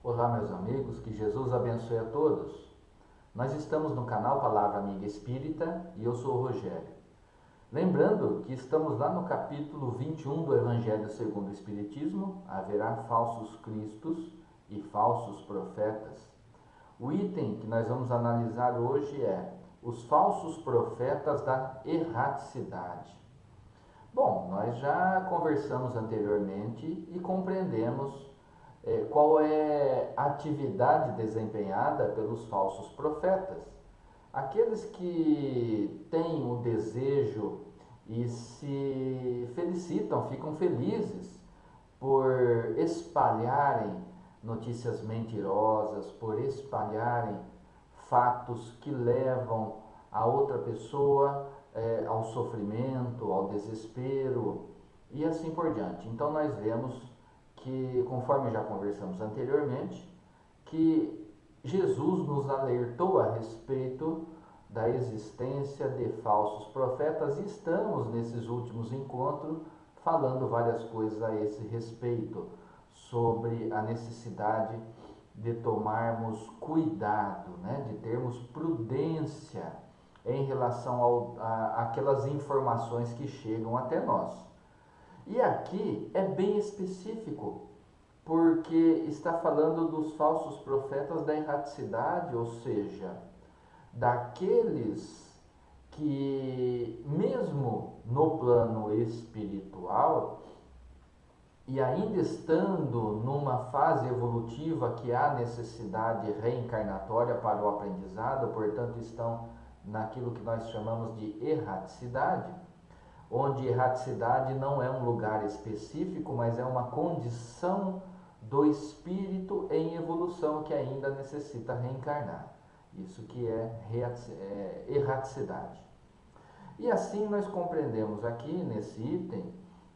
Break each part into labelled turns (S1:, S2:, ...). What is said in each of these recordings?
S1: Olá, meus amigos, que Jesus abençoe a todos. Nós estamos no canal Palavra Amiga Espírita e eu sou o Rogério. Lembrando que estamos lá no capítulo 21 do Evangelho segundo o Espiritismo, haverá falsos cristos e falsos profetas. O item que nós vamos analisar hoje é os falsos profetas da erraticidade. Bom, nós já conversamos anteriormente e compreendemos qual é a atividade desempenhada pelos falsos profetas. Aqueles que têm o desejo e se felicitam, ficam felizes por espalharem notícias mentirosas, por espalharem fatos que levam a outra pessoa ao sofrimento, ao desespero e assim por diante. Então nós vemos que, conforme já conversamos anteriormente, que Jesus nos alertou a respeito da existência de falsos profetas e estamos nesses últimos encontros falando várias coisas a esse respeito, sobre a necessidade de tomarmos cuidado, de termos prudência em relação àquelas informações que chegam até nós. E aqui é bem específico, porque está falando dos falsos profetas da erraticidade, ou seja, daqueles que, mesmo no plano espiritual, e ainda estando numa fase evolutiva que há necessidade reencarnatória para o aprendizado, portanto estão naquilo que nós chamamos de erraticidade, onde erraticidade não é um lugar específico, mas é uma condição do espírito em evolução que ainda necessita reencarnar. Isso que é erraticidade. E assim nós compreendemos aqui nesse item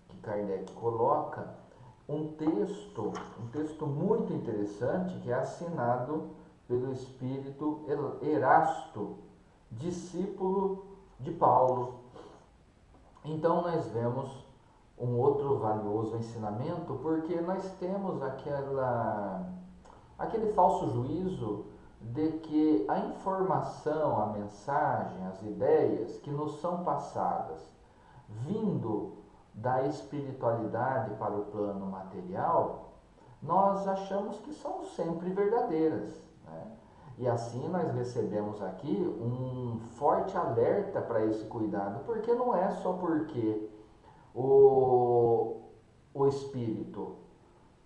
S1: que Kardec coloca um texto muito interessante que é assinado pelo espírito Erasto, discípulo de Paulo. Então nós vemos um outro valioso ensinamento, porque nós temos aquele falso juízo de que a informação, a mensagem, as ideias que nos são passadas vindo da espiritualidade para o plano material, nós achamos que são sempre verdadeiras, E assim nós recebemos aqui um forte alerta para esse cuidado, porque não é só porque o espírito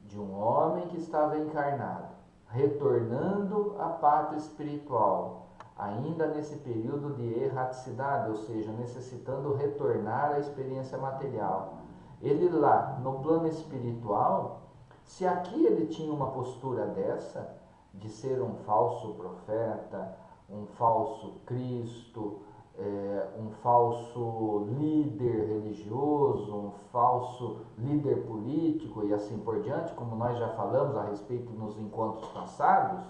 S1: de um homem que estava encarnado, retornando à pátria espiritual, ainda nesse período de erraticidade, ou seja, necessitando retornar à experiência material. Ele lá, no plano espiritual, se aqui ele tinha uma postura dessa, de ser um falso profeta, um falso Cristo, um falso líder religioso, um falso líder político e assim por diante, como nós já falamos a respeito nos encontros passados,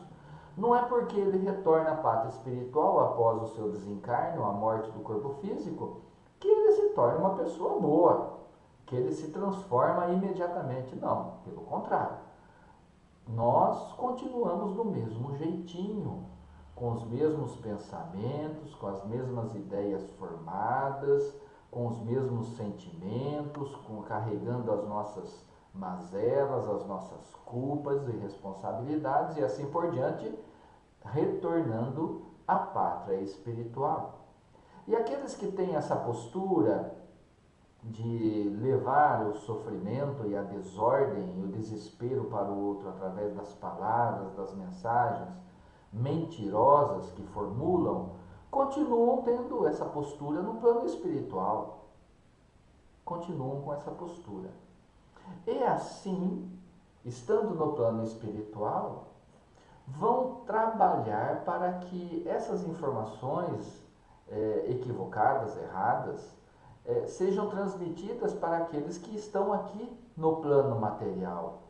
S1: não é porque ele retorna à pátria espiritual após o seu desencarno, a morte do corpo físico, que ele se torna uma pessoa boa, que ele se transforma imediatamente. Não, pelo contrário. Nós continuamos do mesmo jeitinho, com os mesmos pensamentos, com as mesmas ideias formadas, com os mesmos sentimentos, carregando as nossas mazelas, as nossas culpas e responsabilidades e assim por diante, retornando à pátria espiritual. E aqueles que têm essa postura de levar o sofrimento e a desordem e o desespero para o outro através das palavras, das mensagens mentirosas que formulam, continuam tendo essa postura no plano espiritual. Continuam com essa postura. E assim, estando no plano espiritual, vão trabalhar para que essas informações equivocadas, erradas, sejam transmitidas para aqueles que estão aqui no plano material.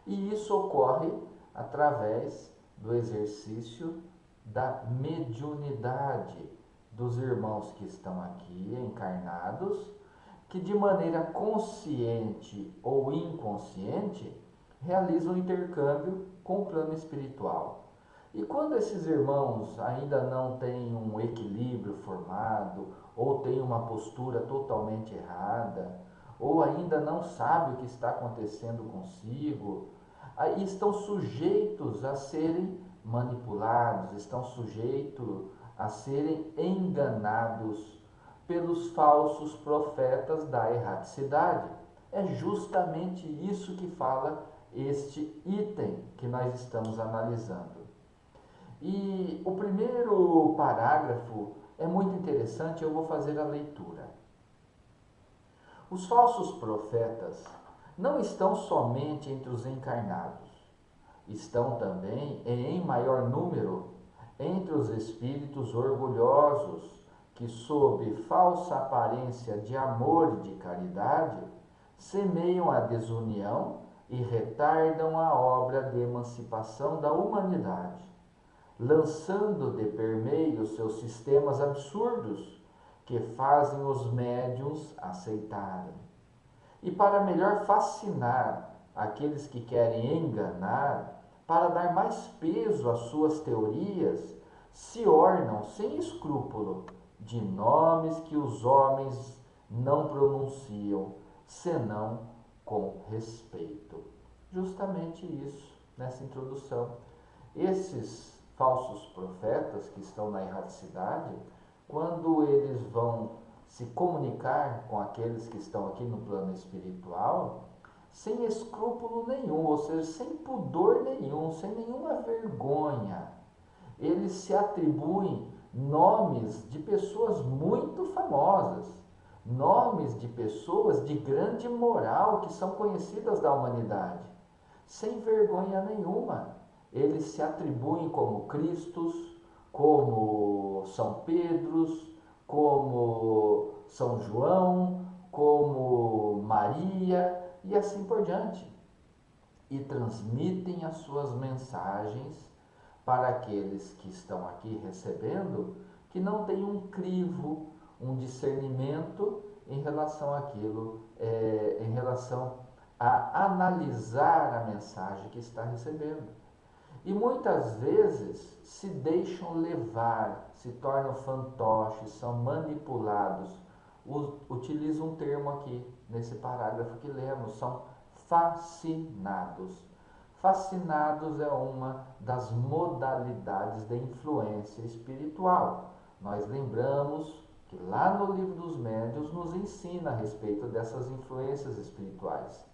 S1: E isso ocorre através do exercício da mediunidade dos irmãos que estão aqui encarnados, que de maneira consciente ou inconsciente realizam um intercâmbio com o plano espiritual. E quando esses irmãos ainda não têm um equilíbrio formado, ou têm uma postura totalmente errada, ou ainda não sabem o que está acontecendo consigo, aí estão sujeitos a serem manipulados, estão sujeitos a serem enganados pelos falsos profetas da erraticidade. É justamente isso que fala este item que nós estamos analisando. E o primeiro parágrafo é muito interessante, eu vou fazer a leitura. Os falsos profetas não estão somente entre os encarnados, estão também, e em maior número, entre os espíritos orgulhosos que, sob falsa aparência de amor e de caridade, semeiam a desunião e retardam a obra de emancipação da humanidade, lançando de permeio seus sistemas absurdos que fazem os médiuns aceitarem. E para melhor fascinar aqueles que querem enganar, para dar mais peso às suas teorias, se ornam sem escrúpulo de nomes que os homens não pronunciam, senão com respeito. Justamente isso, nessa introdução. Esses falsos profetas que estão na erraticidade, quando eles vão se comunicar com aqueles que estão aqui no plano espiritual, sem escrúpulo nenhum, ou seja, sem pudor nenhum, sem nenhuma vergonha, eles se atribuem nomes de pessoas muito famosas, nomes de pessoas de grande moral que são conhecidas da humanidade, sem vergonha nenhuma. Eles se atribuem como Cristos, como São Pedros, como São João, como Maria e assim por diante. E transmitem as suas mensagens para aqueles que estão aqui recebendo, que não têm um crivo, um discernimento em relação àquilo, em relação a analisar a mensagem que está recebendo. E muitas vezes se deixam levar, se tornam fantoches, são manipulados. Utilizo um termo aqui nesse parágrafo que lemos, são fascinados. Fascinados é uma das modalidades de influência espiritual. Nós lembramos que lá no Livro dos Médiuns nos ensina a respeito dessas influências espirituais.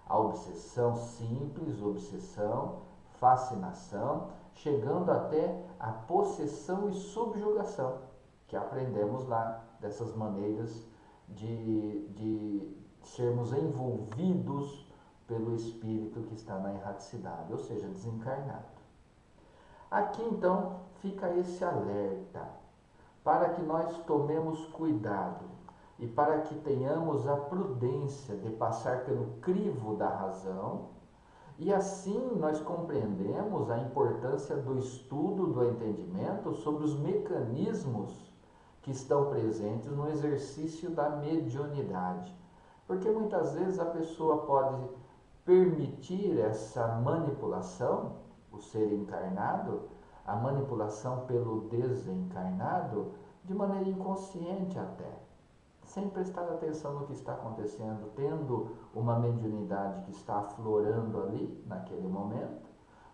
S1: A obsessão simples, obsessão, fascinação, chegando até a possessão e subjugação, que aprendemos lá, dessas maneiras de sermos envolvidos pelo espírito que está na erraticidade, ou seja, desencarnado. Aqui então fica esse alerta, para que nós tomemos cuidado e para que tenhamos a prudência de passar pelo crivo da razão, e assim nós compreendemos a importância do estudo, do entendimento sobre os mecanismos que estão presentes no exercício da mediunidade. Porque muitas vezes a pessoa pode permitir essa manipulação, o ser encarnado, a manipulação pelo desencarnado, de maneira inconsciente até, sem prestar atenção no que está acontecendo, tendo uma mediunidade que está aflorando ali, naquele momento,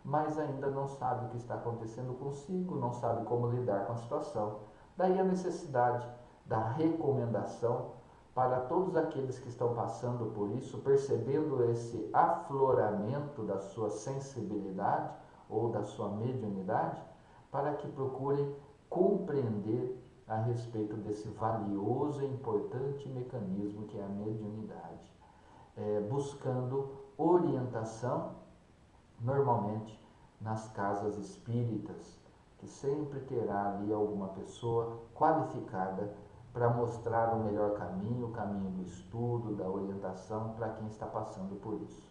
S1: mas ainda não sabe o que está acontecendo consigo, não sabe como lidar com a situação. Daí a necessidade da recomendação para todos aqueles que estão passando por isso, percebendo esse afloramento da sua sensibilidade ou da sua mediunidade, para que procurem compreender a respeito desse valioso e importante mecanismo que é a mediunidade, buscando orientação, normalmente nas casas espíritas, que sempre terá ali alguma pessoa qualificada para mostrar o melhor caminho, o caminho do estudo, da orientação para quem está passando por isso.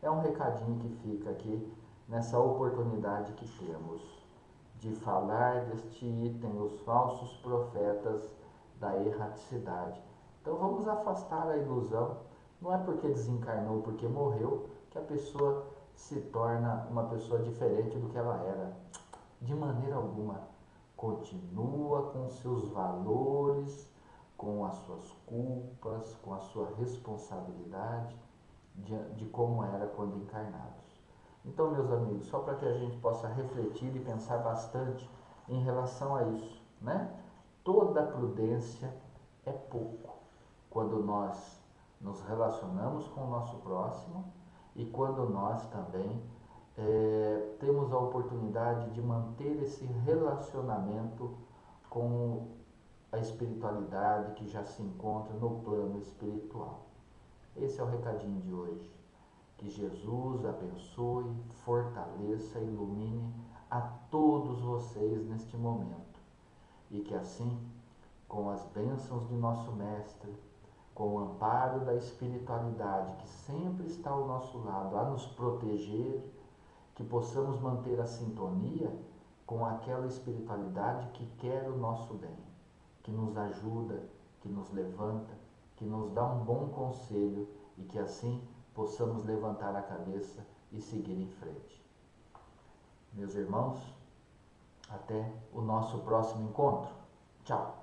S1: É um recadinho que fica aqui nessa oportunidade que temos de falar deste item, os falsos profetas da erraticidade. Então vamos afastar a ilusão, não é porque desencarnou, porque morreu, que a pessoa se torna uma pessoa diferente do que ela era. De maneira alguma. Continua com seus valores, com as suas culpas, com a sua responsabilidade de como era quando encarnados. Então, meus amigos, só para que a gente possa refletir e pensar bastante em relação a isso, né? Toda prudência é pouco quando nós nos relacionamos com o nosso próximo e quando nós também temos a oportunidade de manter esse relacionamento com a espiritualidade que já se encontra no plano espiritual. Esse é o recadinho de hoje. Que Jesus abençoe, fortaleça e ilumine a todos vocês neste momento. E que assim, com as bênçãos de nosso Mestre, com o amparo da espiritualidade que sempre está ao nosso lado a nos proteger, que possamos manter a sintonia com aquela espiritualidade que quer o nosso bem, que nos ajuda, que nos levanta, que nos dá um bom conselho e que assim possamos levantar a cabeça e seguir em frente. Meus irmãos, até o nosso próximo encontro. Tchau!